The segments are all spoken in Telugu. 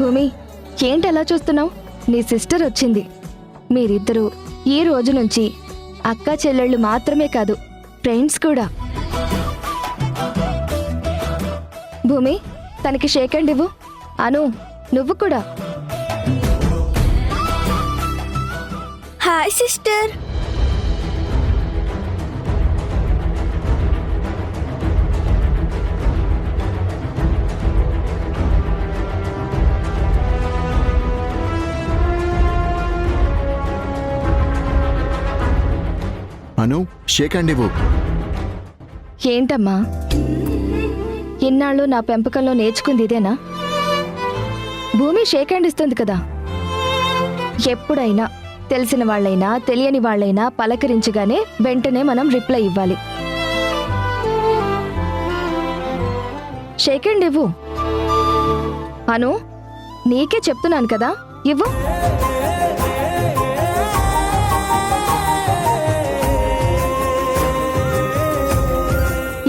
భూమి, ఏంటి అలా చూస్తున్నావు? నీ సిస్టర్ వచ్చింది. మీరిద్దరూ ఈ రోజు నుంచి అక్క చెల్లెళ్ళు మాత్రమే కాదు, ఫ్రెండ్స్ కూడా. భూమి, తనకి షేక్ హ్యాండ్ ఇవ్వు. అను, నువ్వు కూడా. Hi sister. Anu, shake hand ఇవ్వు. ఏంటమ్మా, ఇన్నాళ్ళు నా పెంపకంలో నేర్చుకుంది ఇదేనా? భూమి షేక్ హ్యాండ్ ఇస్తుంది కదా. ఎప్పుడైనా తెలిసిన వాళ్ళైనా తెలియని వాళ్ళైనా పలకరించగానే వెంటనే మనం రిప్లై ఇవ్వాలి. షేక్ హ్యాండ్ ఇవ్వు. అను, నీకే చెప్తున్నాను కదా, ఇవ్వు.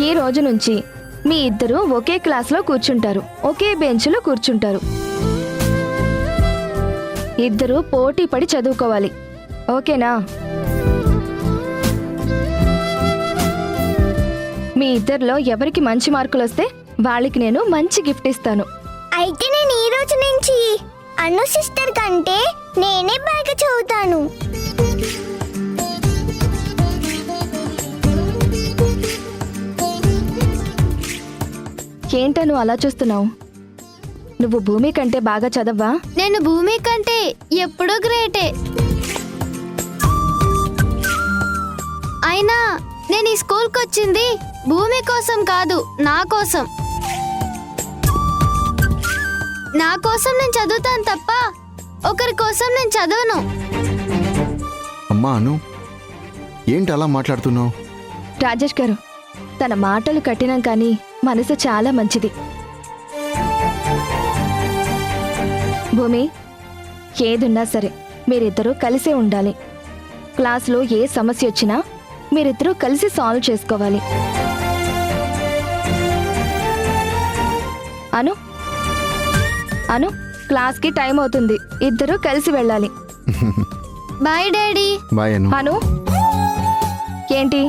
ఈ రోజు నుంచి మీ ఇద్దరు ఒకే క్లాస్లో కూర్చుంటారు, ఒకే బెంచ్లో కూర్చుంటారు. ఇద్దరు పోటీ పడి చదువుకోవాలి, ఓకేనా? మీ ఇద్దరిలో ఎవరికి మంచి మార్కులు వస్తే వాళ్ళకి నేను మంచి గిఫ్ట్ ఇస్తాను. అయితే నేను ఈ రోజు నుంచి అను సిస్టర్ కంటే నేనే బాగా చదువుతాను. ఏంటను అలా చూస్తున్నావు? నువ్వు భూమి కంటే బాగా చదవ్వా? నేను భూమి కంటే ఎప్పుడూ గ్రేటే. అయినా నేను ఈ స్కూల్కి వచ్చింది భూమి కోసం కాదు, నా కోసం. నా కోసం నేను చదువుతాను తప్ప ఒకరి కోసం నేను చదవను. అమ్మా అను, ఏంటి అలా మాట్లాడుతున్నావు? రాజేష్ గారు, తన మాటలు కఠినం కానీ మనసు చాలా మంచిది. భూమి, ఏదున్నా సరే మీరిద్దరూ కలిసే ఉండాలి. క్లాస్లో ఏ సమస్య వచ్చినా మీరిద్దరూ కలిసి సాల్వ్ చేసుకోవాలి. అను, అను, క్లాస్కి టైం అవుతుంది, ఇద్దరూ కలిసి వెళ్ళాలి. Bye daddy. Bye Anu. Anu, ఏంటి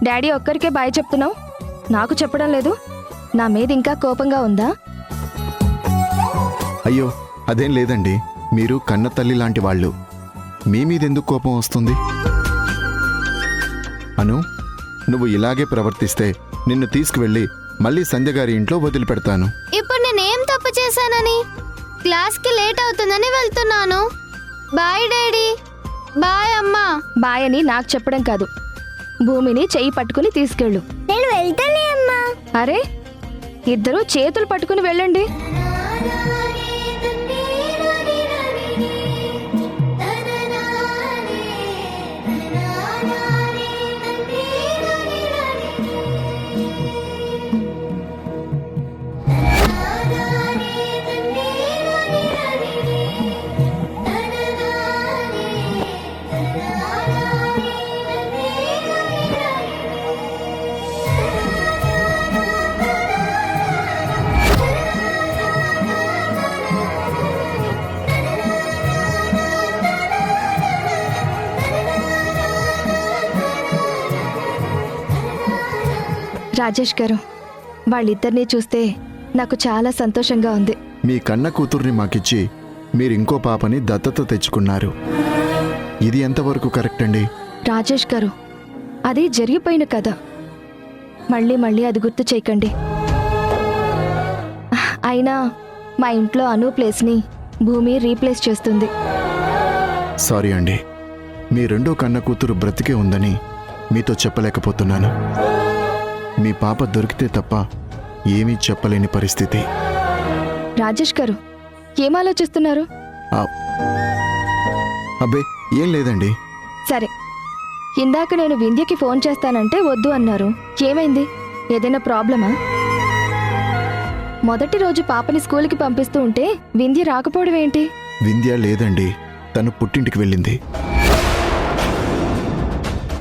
డాడీ ఒక్కరికే బాయ్ చెప్తున్నావు? నాకు చెప్పడం లేదు? నా మీద ఇంకా కోపంగా ఉందా? అయ్యో, అదేం లేదండి. మీరు కన్న తల్లి లాంటి వాళ్ళు, మీ మీదెందుకు కోపం వస్తుంది? అను, నువ్వు ఇలాగే ప్రవర్తిస్తే నిన్ను తీసుకువెళ్ళి మళ్ళీ సంధ్య గారి ఇంట్లో వదిలిపెడతాను. ఇప్పుడు నేనేం తప్పు చేశానని? క్లాస్కి లేట్ అవుతుందని వెళ్తున్నాను. Bye daddy. బాయ్ అమ్మా. బాయ్ అని నాకు చెప్పడం కాదు, భూమిని చెయ్యి పట్టుకుని తీసుకెళ్ళు. నేను వెళ్తానే అమ్మా. అరే, ఇద్దరూ చేతులు పట్టుకుని వెళ్ళండి. రాజేష్ గారు, వాళ్ళిద్దరినీ చూస్తే నాకు చాలా సంతోషంగా ఉంది. మీ కన్న కూతుర్ని మాకిచ్చి మీరింకో పాపని దత్తత తెచ్చుకున్నారు. ఇది ఎంతవరకు కరెక్ట్ అండి? రాజేష్ గారు, అది జరిగిపోయిన కథ. మళ్ళీ మళ్ళీ అది గుర్తు చేయకండి. అయినా మా ఇంట్లో అను ప్లేస్ని భూమి రీప్లేస్ చేస్తుంది. సారీ అండి, మీ రెండో కన్న కూతురు బ్రతికే ఉందని మీతో చెప్పలేకపోతున్నాను. మీ పాప దొరికితే తప్ప ఏమీ చెప్పలేని పరిస్థితి. రాజేష్ గారు, ఏం ఆలోచిస్తున్నారు? అబ్బే, ఏం లేదండి. సరే, ఇందాక నేను వింధ్యకి ఫోన్ చేస్తానంటే వద్దు అన్నారు. ఏమైంది? ఏదైనా ప్రాబ్లమా? మొదటి రోజు పాపని స్కూల్కి పంపిస్తూ ఉంటే వింధ్య రాకపోవడం ఏంటి? వింధ్య లేదండి, తను పుట్టింటికి వెళ్ళింది.